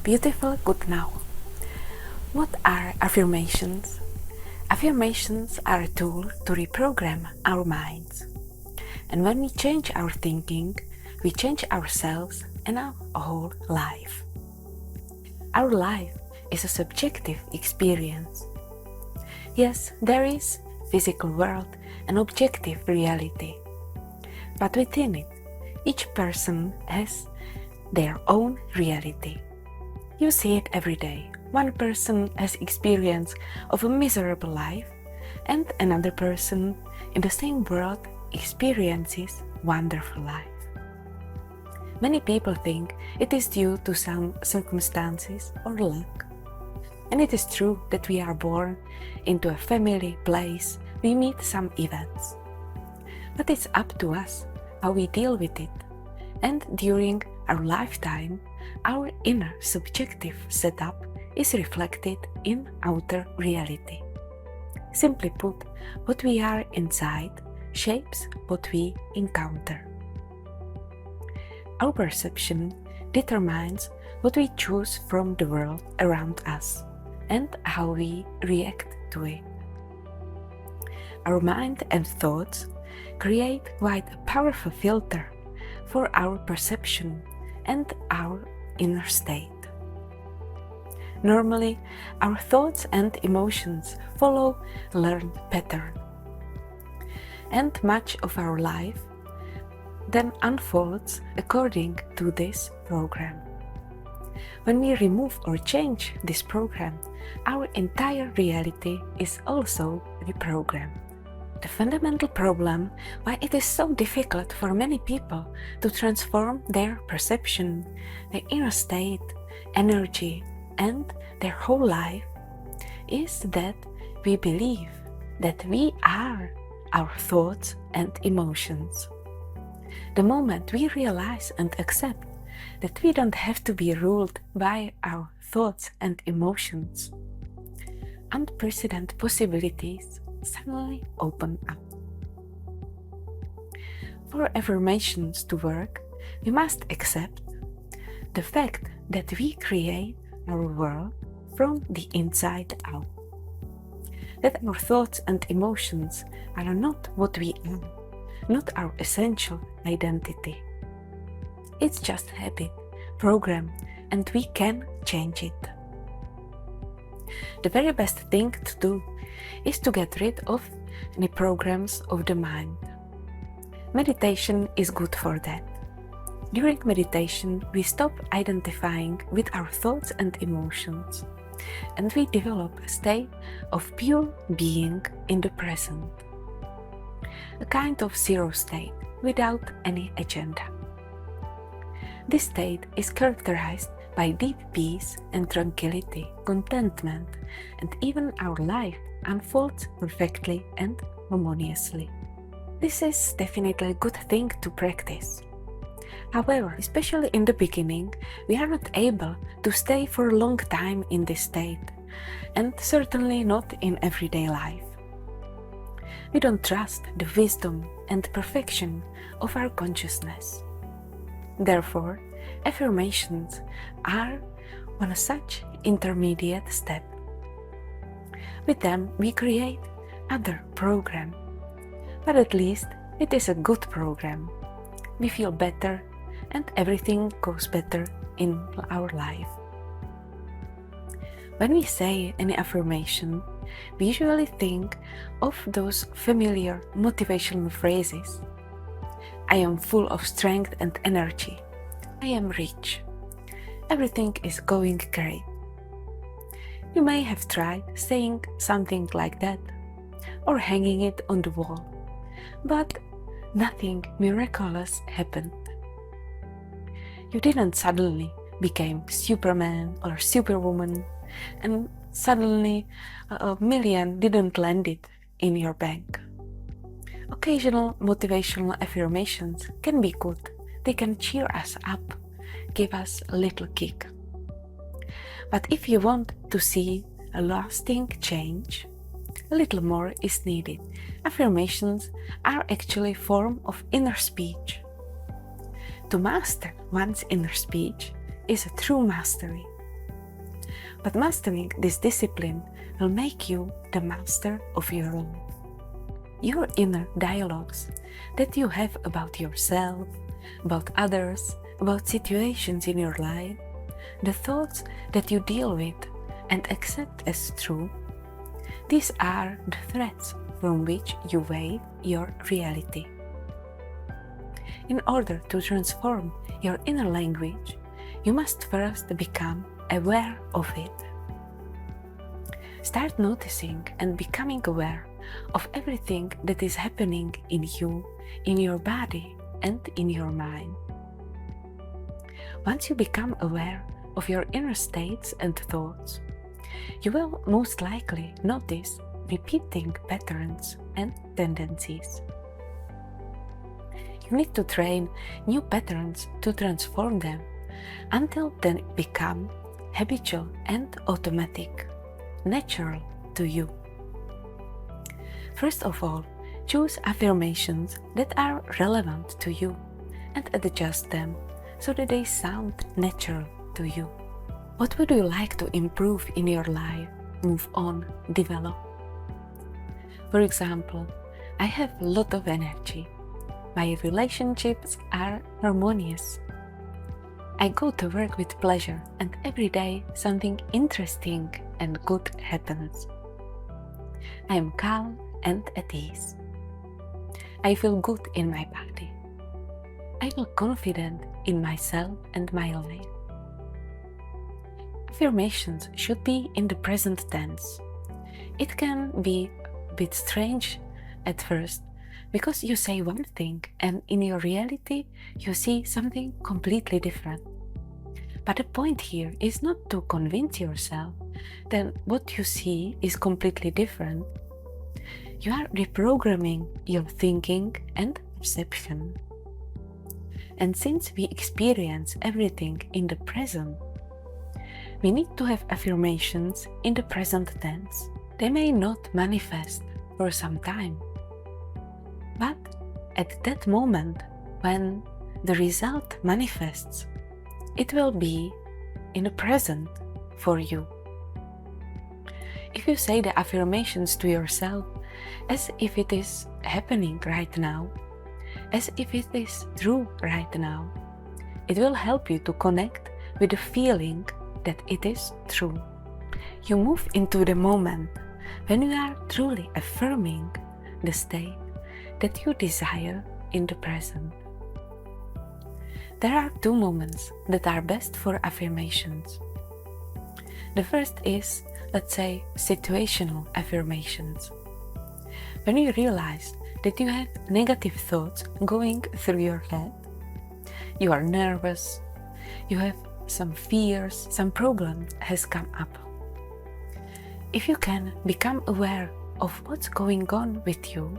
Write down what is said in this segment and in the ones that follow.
beautiful good now. What are affirmations? Affirmations are a tool to reprogram our minds. And when we change our thinking, we change ourselves and our whole life. Our life is a subjective experience. Yes, there is physical world and objective reality. But within it, each person has their own reality. You see it every day. One person has experience of a miserable life, and another person in the same world experiences wonderful life. Many people think it is due to some circumstances or luck. And it is true that we are born into a family, place, we meet some events. But it's up to us how we deal with it. And during our lifetime, our inner subjective setup is reflected in outer reality. Simply put, what we are inside shapes what we encounter. Our perception determines what we choose from the world around us and how we react to it. Our mind and thoughts create quite a powerful filter for our perception and our inner state. Normally, our thoughts and emotions follow a learned pattern, and much of our life then unfolds according to this program. When we remove or change this program, our entire reality is also reprogrammed. The fundamental problem why it is so difficult for many people to transform their perception, their inner state, energy, and their whole life is that we believe that we are our thoughts and emotions. The moment we realize and accept that we don't have to be ruled by our thoughts and emotions, unprecedented possibilities suddenly open up. For affirmations to work, we must accept the fact that we create our world from the inside out. That our thoughts and emotions are not what we are, not our essential identity. It's just habit, program, and we can change it. The very best thing to do is to get rid of any programs of the mind. Meditation is good for that. During meditation, we stop identifying with our thoughts and emotions, and we develop a state of pure being in the present. A kind of zero state without any agenda. This state is characterized by deep peace and tranquility, contentment, and even our life unfolds perfectly and harmoniously. This is definitely a good thing to practice. However, especially in the beginning, we are not able to stay for a long time in this state, and certainly not in everyday life. We don't trust the wisdom and perfection of our consciousness. Therefore, affirmations are one such intermediate step. With them, we create other program, but at least it is a good program. We feel better and everything goes better in our life. When we say any affirmation, we usually think of those familiar motivational phrases. I am full of strength and energy. I am rich. Everything is going great. You may have tried saying something like that or hanging it on the wall, but nothing miraculous happened. You didn't suddenly become Superman or Superwoman and suddenly a million didn't land it in your bank. Occasional motivational affirmations can be good. They can cheer us up, give us a little kick. But if you want to see a lasting change, a little more is needed. Affirmations are actually a form of inner speech. To master one's inner speech is a true mastery. But mastering this discipline will make you the master of your life. Your inner dialogues that you have about yourself, about others, about situations in your life, the thoughts that you deal with and accept as true, these are the threads from which you weave your reality. In order to transform your inner language, you must first become aware of it. Start noticing and becoming aware of everything that is happening in you, in your body, and in your mind. Once you become aware of your inner states and thoughts, you will most likely notice repeating patterns and tendencies. You need to train new patterns to transform them until they become habitual and automatic, natural to you. First of all, choose affirmations that are relevant to you and adjust them so that they sound natural to you. What would you like to improve in your life, move on, develop? For example, I have a lot of energy. My relationships are harmonious. I go to work with pleasure and every day something interesting and good happens. I am calm and at ease. I feel good in my body. I feel confident in myself and my life. Affirmations should be in the present tense. It can be a bit strange at first because you say one thing and in your reality you see something completely different. But the point here is not to convince yourself that what you see is completely different. You are reprogramming your thinking and perception. And since we experience everything in the present, we need to have affirmations in the present tense. They may not manifest for some time, but at that moment when the result manifests, it will be in the present for you. If you say the affirmations to yourself as if it is happening right now, as if it is true right now, it will help you to connect with the feeling that it is true. You move into the moment when you are truly affirming the state that you desire in the present. There are two moments that are best for affirmations. The first is, let's say, situational affirmations. When you realize that you have negative thoughts going through your head, you are nervous, you have some fears, some problem has come up. If you can become aware of what's going on with you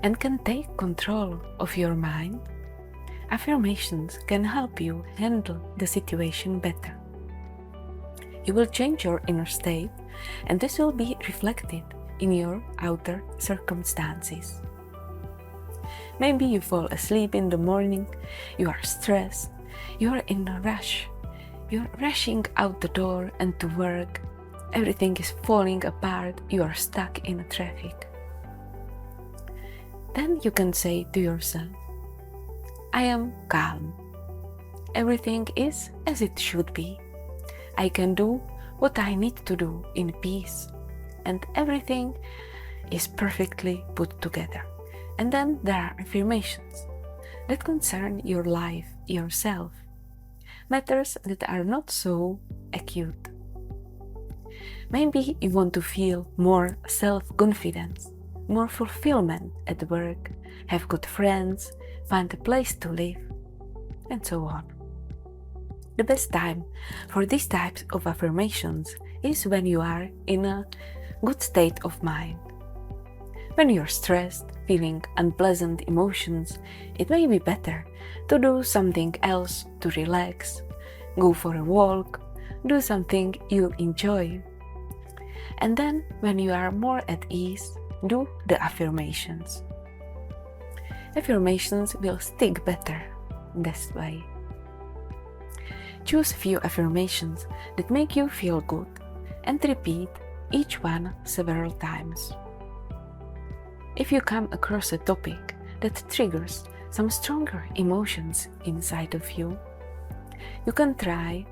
and can take control of your mind, affirmations can help you handle the situation better. You will change your inner state, and this will be reflected in your outer circumstances. Maybe you fall asleep in the morning, you are stressed, you are in a rush, you're rushing out the door and to work, everything is falling apart, you are stuck in traffic. Then you can say to yourself, I am calm. Everything is as it should be. I can do what I need to do in peace, and everything is perfectly put together. And then there are affirmations that concern your life, yourself, matters that are not so acute. Maybe you want to feel more self-confidence, more fulfillment at work, have good friends, find a place to live, and so on. The best time for these types of affirmations is when you are in a good state of mind. When you're stressed, feeling unpleasant emotions, it may be better to do something else to relax, go for a walk, do something you enjoy. And then, when you are more at ease, do the affirmations. Affirmations will stick better this way. Choose a few affirmations that make you feel good and repeat each one several times. If you come across a topic that triggers some stronger emotions inside of you, you can try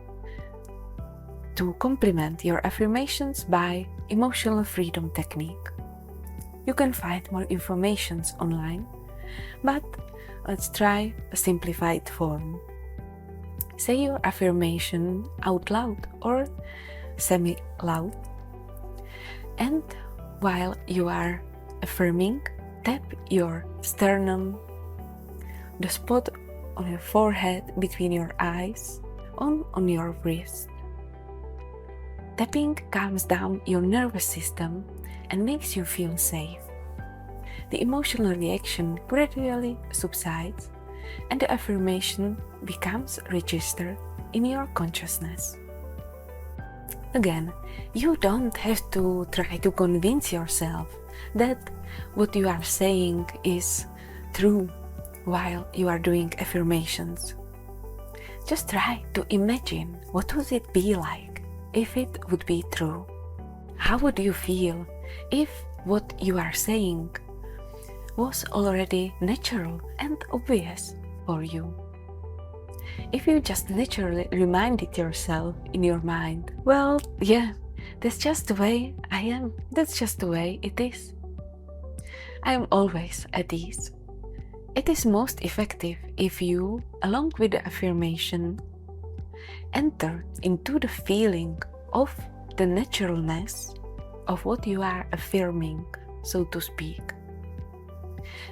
to complement your affirmations by emotional freedom technique. You can find more information online, but let's try a simplified form. Say your affirmation out loud or semi-loud, and while you are affirming, tap your sternum, the spot on your forehead between your eyes, on your wrist. Tapping calms down your nervous system and makes you feel safe. The emotional reaction gradually subsides and the affirmation becomes registered in your consciousness. Again, you don't have to try to convince yourself that what you are saying is true while you are doing affirmations. Just try to imagine what would it be like if it would be true. How would you feel if what you are saying was already natural and obvious for you? If you just naturally reminded yourself in your mind, well, yeah, that's just the way I am, that's just the way it is. I am always at ease. It is most effective if you, along with the affirmation, enter into the feeling of the naturalness of what you are affirming, so to speak.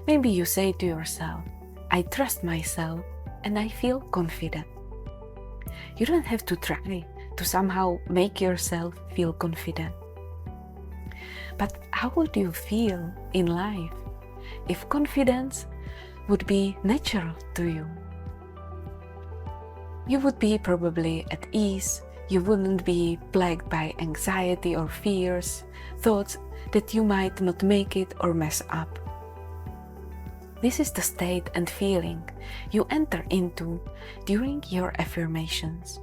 Maybe you say to yourself, I trust myself and I feel confident. You don't have to try to somehow make yourself feel confident. But how would you feel in life if confidence would be natural to you? You would be probably at ease. You wouldn't be plagued by anxiety or fears, thoughts that you might not make it or mess up. This is the state and feeling you enter into during your affirmations.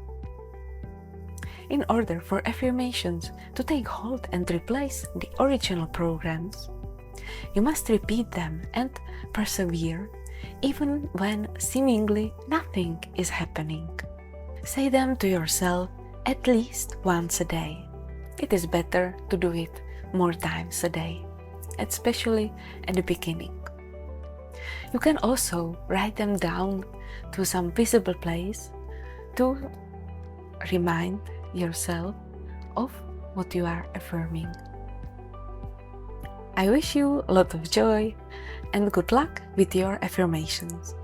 In order for affirmations to take hold and replace the original programs, you must repeat them and persevere even when seemingly nothing is happening. Say them to yourself at least once a day. It is better to do it more times a day, especially at the beginning. You can also write them down to some visible place to remind yourself of what you are affirming. I wish you a lot of joy and good luck with your affirmations.